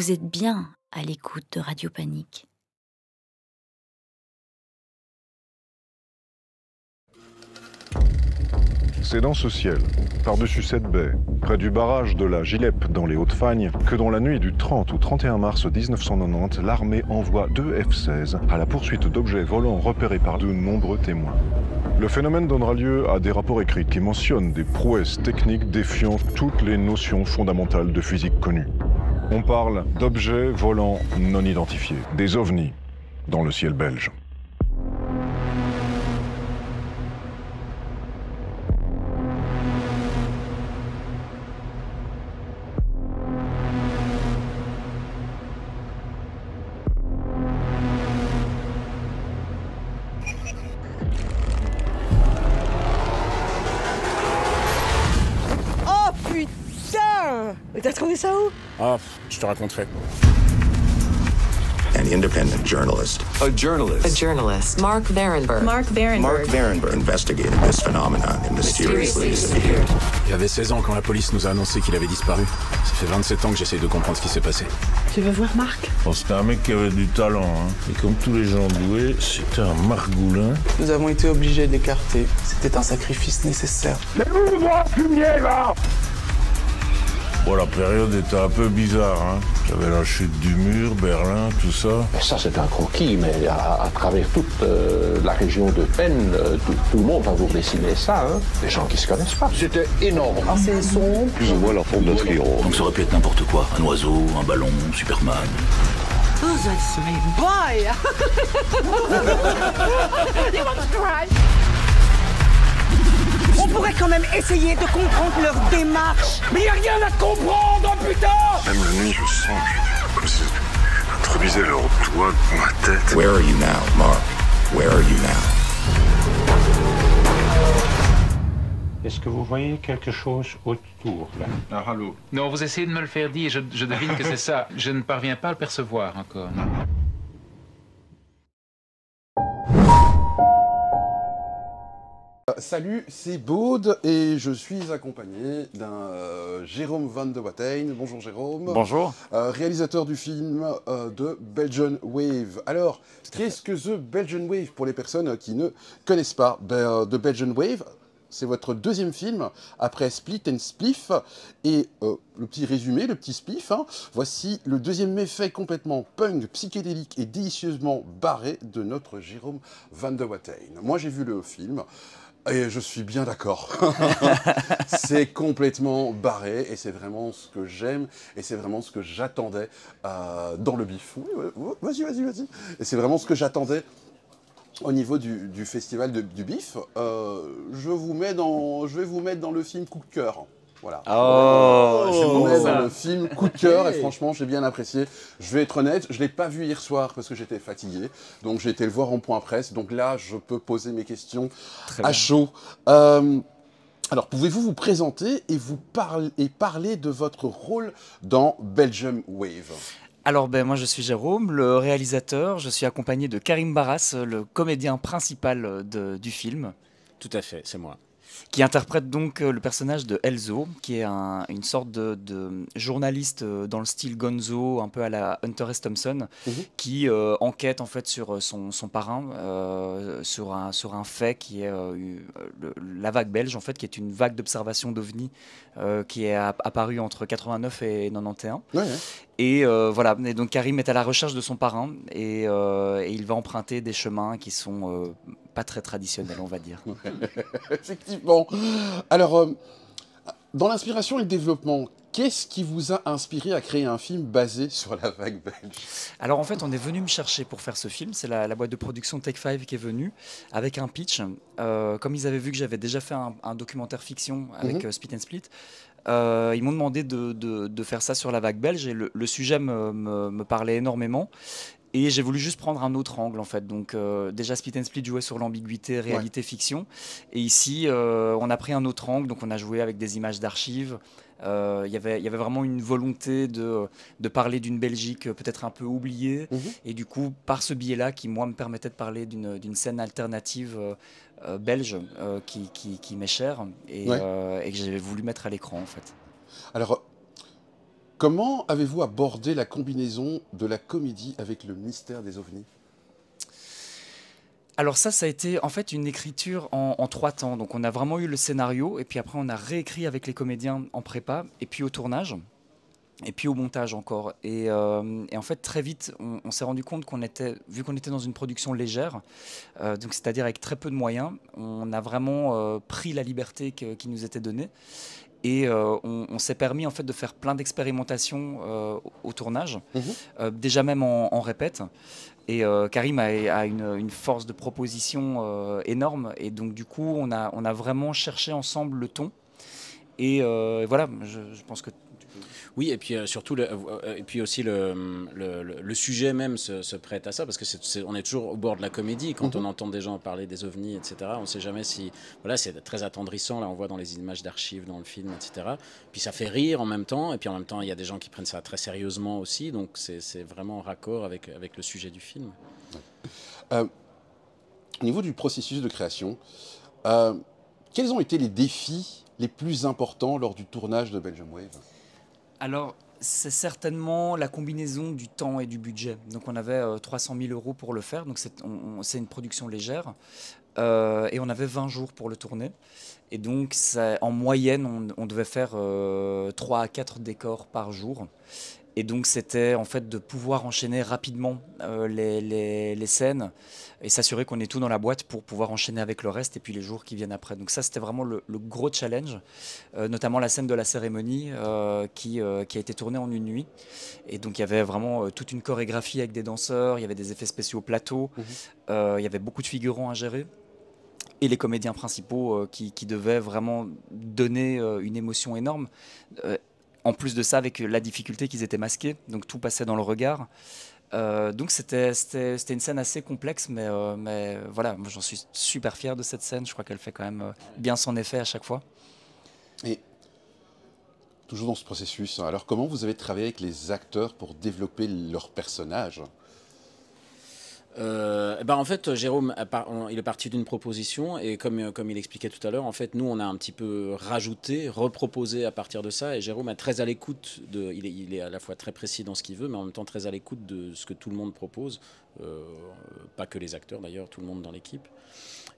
Vous êtes bien à l'écoute de Radio Panique. C'est dans ce ciel, par-dessus cette baie, près du barrage de la Gilep dans les Hautes-Fagnes, que dans la nuit du 30 au 31 mars 1990, l'armée envoie 2 F-16 à la poursuite d'objets volants repérés par de nombreux témoins. Le phénomène donnera lieu à des rapports écrits qui mentionnent des prouesses techniques défiant toutes les notions fondamentales de physique connues. On parle d'objets volants non identifiés, des ovnis, dans le ciel belge. Mais t'as trouvé ça où? Ah, je te raconterai. An independent journalist. A journalist. A journalist. Mark Varenberg. Mark Varenberg. Mark Varenberg. Investigated this phenomenon and mysteriously disappeared. J'avais 16 ans quand la police nous a annoncé qu'il avait disparu. Ça fait 27 ans que j'essaye de comprendre ce qui s'est passé. Tu veux voir Marc? Bon, c'était un mec qui avait du talent, hein. Et comme tous les gens doués, c'était un margoulin. Nous avons été obligés de l'écarter. C'était un sacrifice nécessaire. Mais ouvre-moi, fumier, là! Bon, la période était un peu bizarre, hein. J'avais la chute du mur, Berlin, tout ça. Mais ça, c'est un croquis, mais à travers toute la région de Penn, tout le monde va vous dessiner ça, hein. Des gens qui se connaissent pas. C'était énorme. Assez sombre. Plus ou moins la forme d'un trio. Donc ça aurait pu être n'importe quoi. Un oiseau, un ballon, Superman. Oh, that's my boy! You want to try? On pourrait quand même essayer de comprendre leur démarche. Mais y a rien à comprendre, putain! Même la nuit, je sens comme si introduisait leurs doigts dans ma tête. Where are you now, Mark? Where are you now? Est-ce que vous voyez quelque chose autour, là? Ah, allô? Non, vous essayez de me le faire dire, je devine que c'est ça. Je ne parviens pas à le percevoir encore. Salut, c'est Baude et je suis accompagné d'un Jérôme Van de Watein. Bonjour Jérôme. Bonjour. Réalisateur du film de Belgian Wave. Alors, qu'est-ce que The Belgian Wave pour les personnes qui ne connaissent pas? The Belgian Wave, c'est votre deuxième film après Split and Spliff. Et le petit résumé, le petit spliff, hein, voici le deuxième méfait complètement punk, psychédélique et délicieusement barré de notre Jérôme Van de Watein. Moi j'ai vu le film. Et je suis bien d'accord. C'est complètement barré et c'est vraiment ce que j'aime et c'est vraiment ce que j'attendais dans le bif. Oui, vas-y. Et c'est vraiment ce que j'attendais au niveau du festival du bif. Je vais vous mettre dans le film coup de cœur. Voilà. Oh, je vous mets dans le film coup de cœur et franchement j'ai bien apprécié. Je vais être honnête, je ne l'ai pas vu hier soir parce que j'étais fatigué. Donc j'ai été le voir en point presse. Donc là je peux poser mes questions à chaud. Alors pouvez-vous vous présenter et parler de votre rôle dans Belgium Wave? Alors moi je suis Jérôme, le réalisateur. Je suis accompagné de Karim Barras, le comédien principal du film. Tout à fait, c'est moi. Qui interprète donc le personnage de Elzo, qui est une sorte de journaliste dans le style Gonzo, un peu à la Hunter S. Thompson, qui enquête en fait sur son parrain, sur un fait qui est la vague belge, en fait, qui est une vague d'observation d'OVNI qui est apparue entre 89 et 91. Ouais. Et voilà, et donc Karim est à la recherche de son parrain et il va emprunter des chemins qui sont pas très traditionnels, on va dire. Effectivement. Alors, dans l'inspiration et le développement, qu'est-ce qui vous a inspiré à créer un film basé sur la vague belge? Alors en fait, on est venu me chercher pour faire ce film. C'est la boîte de production Take 5 qui est venue avec un pitch. Comme ils avaient vu que j'avais déjà fait un documentaire fiction avec Spit and Split, ils m'ont demandé de faire ça sur la vague belge et le sujet me parlait énormément. Et j'ai voulu juste prendre un autre angle en fait. Donc déjà Split and Split jouait sur l'ambiguïté réalité-fiction. Et ici, on a pris un autre angle. Donc on a joué avec des images d'archives. Il y avait vraiment une volonté de parler d'une Belgique peut-être un peu oubliée. Et du coup, par ce biais-là, qui moi me permettait de parler d'une scène alternative belge qui m'est chère et que j'ai voulu mettre à l'écran en fait. Alors, Comment avez-vous abordé la combinaison de la comédie avec le mystère des ovnis? Alors ça a été en fait une écriture en 3 temps. Donc on a vraiment eu le scénario, et puis après on a réécrit avec les comédiens en prépa, et puis au tournage, et puis au montage encore. Et en fait très vite on s'est rendu compte vu qu'on était dans une production légère, donc c'est-à-dire avec très peu de moyens, on a vraiment pris la liberté qui nous était donnée. Et on s'est permis en fait de faire plein d'expérimentations au tournage, déjà même en répète. Et Karim a une force de proposition énorme. Et donc du coup, on a vraiment cherché ensemble le ton. Et voilà, je pense que... Oui, et puis surtout, et puis aussi le sujet même se prête à ça, parce que on est toujours au bord de la comédie quand on entend des gens parler des ovnis, etc. On ne sait jamais si... Voilà, c'est très attendrissant, là on voit dans les images d'archives, dans le film, etc. Puis ça fait rire en même temps, et puis en même temps il y a des gens qui prennent ça très sérieusement aussi, donc c'est vraiment en raccord avec le sujet du film. Au niveau du processus de création, quels ont été les défis les plus importants lors du tournage de Belgium Wave? Alors, c'est certainement la combinaison du temps et du budget. Donc, on avait 300 000 € pour le faire. Donc, c'est une production légère. Et on avait 20 jours pour le tourner. Et donc, en moyenne, on devait faire 3 à 4 décors par jour. Et donc, c'était en fait de pouvoir enchaîner rapidement les scènes et s'assurer qu'on ait tout dans la boîte pour pouvoir enchaîner avec le reste et puis les jours qui viennent après. Donc ça, c'était vraiment le gros challenge, notamment la scène de la cérémonie qui a été tournée en une nuit. Et donc, il y avait vraiment toute une chorégraphie avec des danseurs, il y avait des effets spéciaux au plateau, il y avait beaucoup de figurants à gérer. Et les comédiens principaux qui devaient vraiment donner une émotion énorme. En plus de ça, avec la difficulté qu'ils étaient masqués, donc tout passait dans le regard. Donc c'était une scène assez complexe, mais voilà, moi j'en suis super fier de cette scène. Je crois qu'elle fait quand même bien son effet à chaque fois. Et toujours dans ce processus, alors comment vous avez travaillé avec les acteurs pour développer leurs personnages? En fait, Jérôme, il est parti d'une proposition et comme il expliquait tout à l'heure, en fait, nous, on a un petit peu rajouté, reproposé à partir de ça. Et Jérôme est très à l'écoute il est à la fois très précis dans ce qu'il veut, mais en même temps très à l'écoute de ce que tout le monde propose. Pas que les acteurs d'ailleurs, tout le monde dans l'équipe.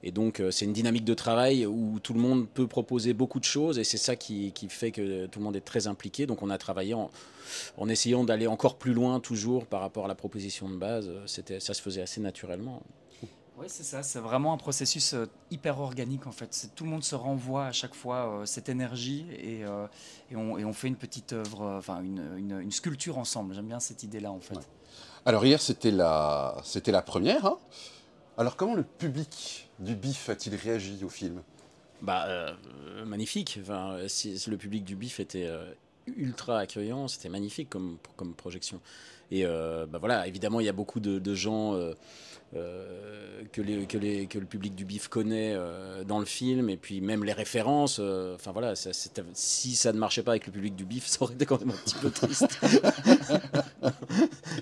Et donc, c'est une dynamique de travail où tout le monde peut proposer beaucoup de choses et c'est ça qui fait que tout le monde est très impliqué. Donc, on a travaillé en essayant d'aller encore plus loin toujours par rapport à la proposition de base. Ça se faisait assez naturellement. Oui, c'est ça. C'est vraiment un processus hyper organique en fait. Tout le monde se renvoie à chaque fois cette énergie et on fait une petite œuvre, enfin une sculpture ensemble. J'aime bien cette idée-là en fait. Ouais. Alors hier, c'était la première. Hein. Alors comment le public du BIF a-t-il réagi au film? Magnifique. Enfin, le public du BIF était ultra accueillant, c'était magnifique comme projection. Et voilà, évidemment, il y a beaucoup de gens que le public du BIF connaît dans le film, et puis même les références. Enfin voilà, si ça ne marchait pas avec le public du BIF, ça aurait été quand même un petit peu triste.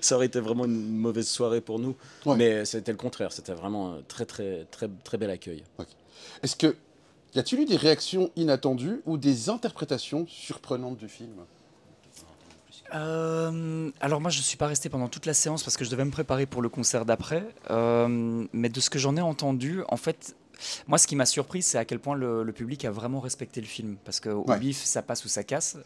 Ça aurait été vraiment une mauvaise soirée pour nous. Ouais. Mais c'était le contraire, c'était vraiment un très très très très bel accueil. Okay. Y a-t-il eu des réactions inattendues ou des interprétations surprenantes du film? Alors moi je ne suis pas resté pendant toute la séance parce que je devais me préparer pour le concert d'après, mais de ce que j'en ai entendu, en fait, moi ce qui m'a surpris c'est à quel point le public a vraiment respecté le film, parce qu'au BIF ça passe ou ça casse.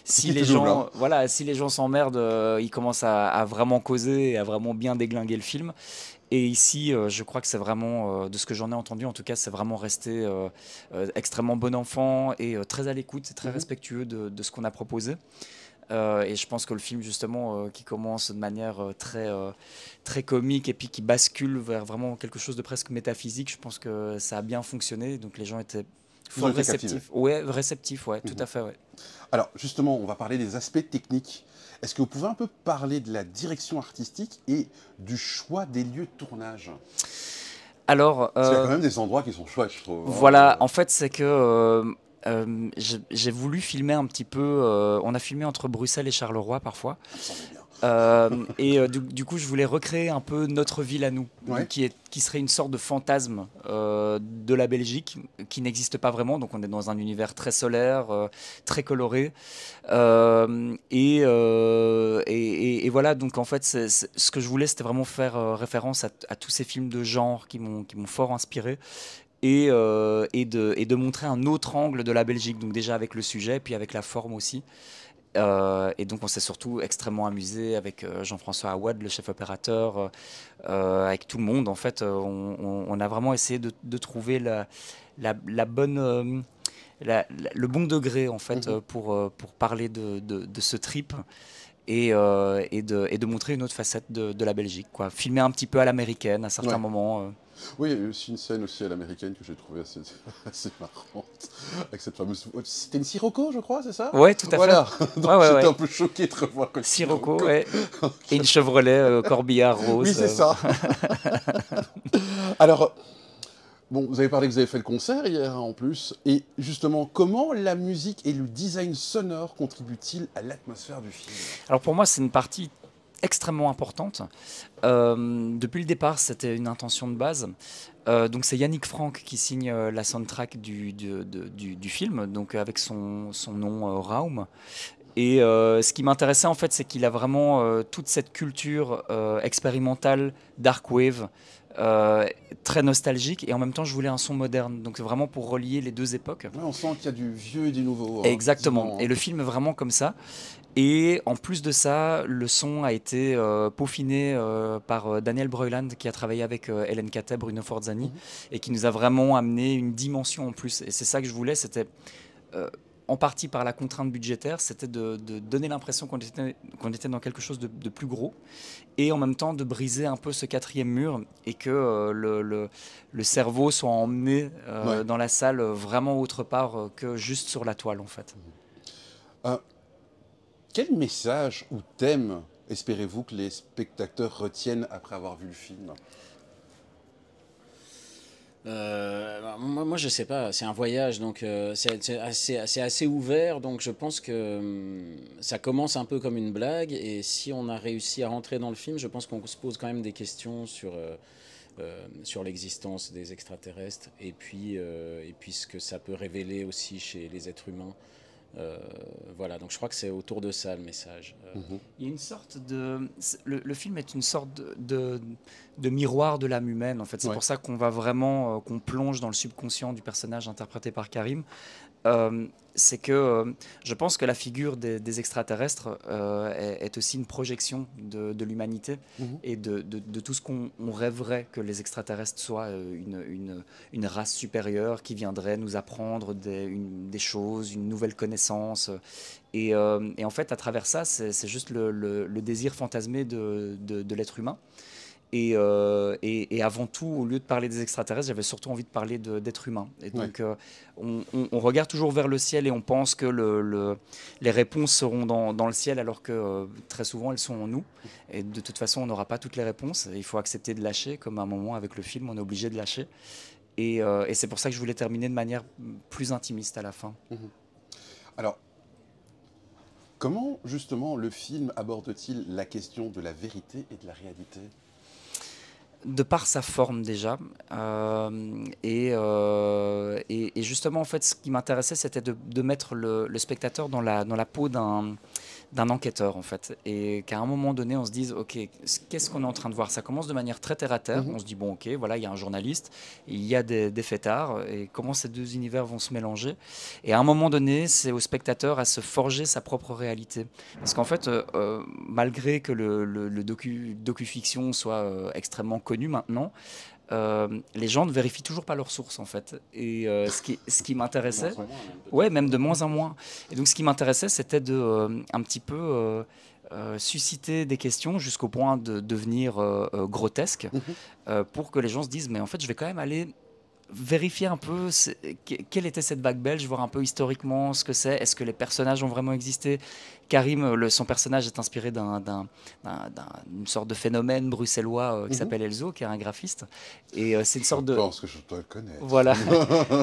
Si les gens s'emmerdent, ils commencent à vraiment causer et à vraiment bien déglinguer le film. Et ici, je crois que c'est vraiment, de ce que j'en ai entendu, en tout cas, c'est vraiment resté extrêmement bon enfant et très à l'écoute, très respectueux de ce qu'on a proposé. Et je pense que le film, justement, qui commence de manière très comique et puis qui bascule vers vraiment quelque chose de presque métaphysique, je pense que ça a bien fonctionné. Donc les gens étaient fort réceptifs. Ouais, réceptifs, ouais, tout à fait, ouais. Alors, justement, on va parler des aspects techniques. Est-ce que vous pouvez un peu parler de la direction artistique et du choix des lieux de tournage? Alors, parce qu'il y a quand même des endroits qui sont chouettes, je trouve. Voilà, en fait, c'est que j'ai voulu filmer un petit peu. On a filmé entre Bruxelles et Charleroi parfois. Du coup, je voulais recréer un peu notre ville à nous, qui serait une sorte de fantasme de la Belgique, qui n'existe pas vraiment. Donc on est dans un univers très solaire, très coloré. Et voilà, donc en fait, ce que je voulais, c'était vraiment faire référence à tous ces films de genre qui m'ont fort inspiré. Et de montrer un autre angle de la Belgique, donc déjà avec le sujet, puis avec la forme aussi. Et donc on s'est surtout extrêmement amusé avec Jean-François Awad, le chef opérateur, avec tout le monde. En fait, on a vraiment essayé de trouver la bonne, le bon degré en fait pour parler de ce trip. Et de montrer une autre facette de la Belgique, quoi. Filmer un petit peu à l'américaine à certains moments. Oui, il y a aussi une scène aussi à l'américaine que j'ai trouvée assez marrante, avec cette fameuse... C'était une Sirocco, je crois, c'est ça? Ouais, tout à fait. Voilà, donc j'étais un peu choqué de revoir comme Sirocco, ouais. Et une Chevrolet corbillard rose. Oui, c'est ça. Alors... Bon, vous avez parlé que vous avez fait le concert hier en plus, et justement, comment la musique et le design sonore contribuent-ils à l'atmosphère du film? Alors pour moi, c'est une partie extrêmement importante. Depuis le départ, c'était une intention de base. Donc c'est Yannick Frank qui signe la soundtrack du film, donc avec son nom Raum. Et ce qui m'intéressait en fait, c'est qu'il a vraiment toute cette culture expérimentale, dark wave, très nostalgique, et en même temps je voulais un son moderne, donc vraiment pour relier les deux époques. Ouais, on sent qu'il y a du vieux et du nouveau. Exactement, et le film est vraiment comme ça. Et en plus de ça, le son a été peaufiné par Daniel Breuiland, qui a travaillé avec Hélène Catet, Bruno Forzani, et qui nous a vraiment amené une dimension en plus. Et c'est ça que je voulais, c'était... en partie par la contrainte budgétaire, c'était de donner l'impression qu'on était dans quelque chose de plus gros, et en même temps de briser un peu ce quatrième mur, et que le cerveau soit emmené dans la salle vraiment autre part que juste sur la toile, en fait. Quel message ou thème espérez-vous que les spectateurs retiennent après avoir vu le film ? Moi, je sais pas, c'est un voyage, donc c'est assez ouvert, donc je pense que ça commence un peu comme une blague, et si on a réussi à rentrer dans le film, je pense qu'on se pose quand même des questions sur l'existence des extraterrestres, et puis ce que ça peut révéler aussi chez les êtres humains. Voilà, donc je crois que c'est autour de ça le message. Il y a une sorte de... Le film est une sorte de miroir de l'âme humaine, en fait. C'est pour ça qu'on va vraiment, qu'on plonge dans le subconscient du personnage interprété par Karim. C'est que je pense que la figure des extraterrestres est aussi une projection de l'humanité et de tout ce qu'on rêverait que les extraterrestres soient, une race supérieure qui viendrait nous apprendre des choses, une nouvelle connaissance. Et en fait, à travers ça, c'est juste le désir fantasmé de l'être humain. Et avant tout, au lieu de parler des extraterrestres, j'avais surtout envie de parler d'êtres humains. Et donc, on regarde toujours vers le ciel et on pense que les réponses seront dans le ciel, alors que très souvent, elles sont en nous. Et de toute façon, on n'aura pas toutes les réponses. Il faut accepter de lâcher, comme à un moment avec le film, on est obligé de lâcher. Et c'est pour ça que je voulais terminer de manière plus intimiste à la fin. Alors, comment, justement, le film aborde-t-il la question de la vérité et de la réalité ? De par sa forme déjà, et justement en fait ce qui m'intéressait, c'était de mettre le spectateur dans la peau d'un enquêteur en fait, et qu'à un moment donné on se dise ok, qu'est-ce qu'on est en train de voir? Ça commence de manière très terre à terre, on se dit bon ok, voilà, il y a un journaliste, il y a des fêtards, et comment ces deux univers vont se mélanger, et à un moment donné c'est au spectateur à se forger sa propre réalité, parce qu'en fait malgré que le docu-fiction soit extrêmement connu maintenant, les gens ne vérifient toujours pas leurs sources en fait, et ce qui m'intéressait, même de moins en moins, et donc ce qui m'intéressait c'était de un petit peu susciter des questions jusqu'au point de devenir grotesque, pour que les gens se disent mais en fait je vais quand même aller vérifier un peu quelle était cette vague belge, voir un peu historiquement ce que c'est, est-ce que les personnages ont vraiment existé. Karim, son personnage est inspiré d'une sorte de phénomène bruxellois qui s'appelle Elzo, qui est un graphiste. Et c'est une sorte de... Je pense que je dois le connaître. Voilà.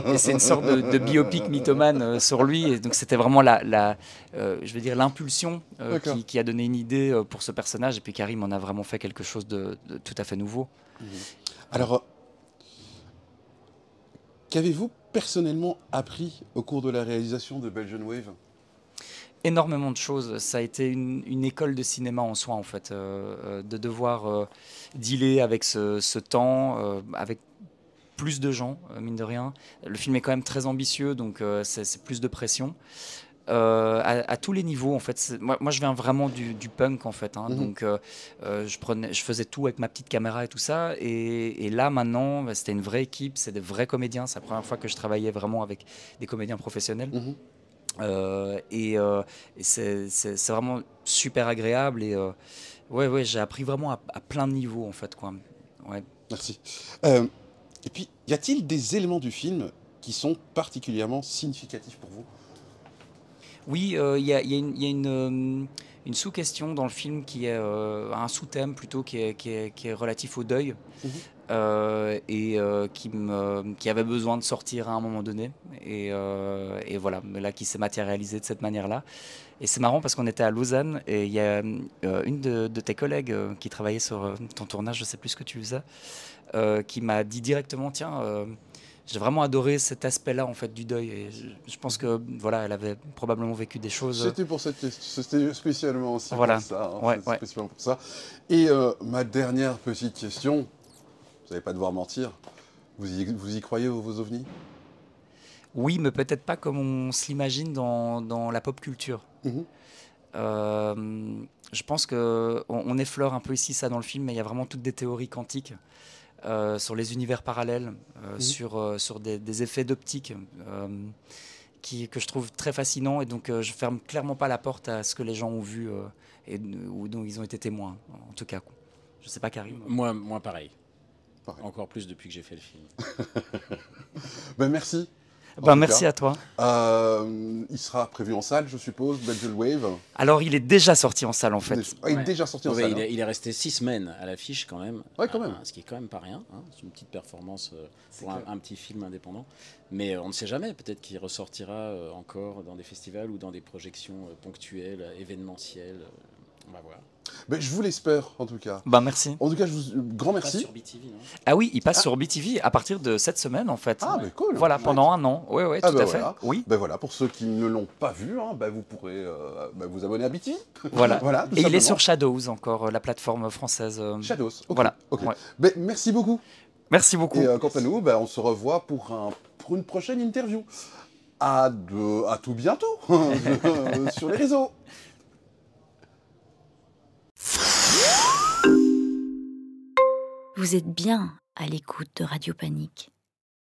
Et c'est une sorte de biopic mythomane sur lui. Et donc c'était vraiment je veux dire, l'impulsion qui a donné une idée pour ce personnage. Et puis Karim en a vraiment fait quelque chose de tout à fait nouveau. Alors, qu'avez-vous personnellement appris au cours de la réalisation de Belgian Wave ? Énormément de choses. Ça a été une école de cinéma en soi, en fait, de devoir dealer avec ce temps, avec plus de gens, mine de rien. Le film est quand même très ambitieux, donc c'est plus de pression. À tous les niveaux, en fait. Moi, je viens vraiment du punk, en fait. Donc, je faisais tout avec ma petite caméra et tout ça. Et là, maintenant, c'était une vraie équipe, c'est des vrais comédiens. C'est la première fois que je travaillais vraiment avec des comédiens professionnels. Et c'est vraiment super agréable. Et ouais, j'ai appris vraiment à plein de niveaux, en fait, quoi. Ouais. Merci. Et puis, y a-t-il des éléments du film qui sont particulièrement significatifs pour vous ? Oui, il y a une sous-question dans le film qui est un sous-thème plutôt qui est relatif au deuil et qui avait besoin de sortir à un moment donné et voilà, mais là qui s'est matérialisé de cette manière-là. Et c'est marrant parce qu'on était à Lausanne et il y a une de tes collègues qui travaillait sur ton tournage, je sais plus ce que tu faisais, qui m'a dit directement, tiens, j'ai vraiment adoré cet aspect-là en fait du deuil et je pense que voilà, elle avait probablement vécu des choses. C'était spécialement aussi voilà. pour ça. Ouais. Spécialement pour ça. Et ma dernière petite question, vous n'allez pas devoir mentir. Vous y croyez vos ovnis ? Oui, mais peut-être pas comme on se l'imagine dans la pop culture. Je pense qu'on effleure un peu ici ça dans le film, mais il y a vraiment toutes des théories quantiques. Sur les univers parallèles, sur des effets d'optique que je trouve très fascinants. Et donc, je ferme clairement pas la porte à ce que les gens ont vu ou dont ils ont été témoins, en tout cas. Je sais pas, Karim. Moi pareil. Encore plus depuis que j'ai fait le film. Ben, merci. Merci à toi. Il sera prévu en salle, je suppose, Belgian Wave. Alors, il est déjà sorti en salle, en fait. Il est déjà sorti en salle. Il est resté 6 semaines à l'affiche, quand même. Ouais, quand même. Ce qui est quand même pas rien. C'est une petite performance pour un petit film indépendant. Mais on ne sait jamais. Peut-être qu'il ressortira encore dans des festivals ou dans des projections ponctuelles, événementielles. On va voir. Ben, je vous l'espère, en tout cas. Merci. En tout cas, grand merci. Il passe sur BTV, non ? Ah oui, il passe sur BTV à partir de cette semaine, en fait. Ah, mais cool. Voilà, pendant un an. Oui, tout à fait. Voilà. Oui. Ben voilà, pour ceux qui ne l'ont pas vu, vous pourrez vous abonner à BTV. Voilà. Voilà, et il est sur Shadows, encore, la plateforme française. Shadows, ok. Voilà. Okay. Ouais. Ben, merci beaucoup. Merci beaucoup. Et quant à nous, on se revoit pour une prochaine interview. À tout bientôt sur les réseaux. Vous êtes bien à l'écoute de Radio Panique.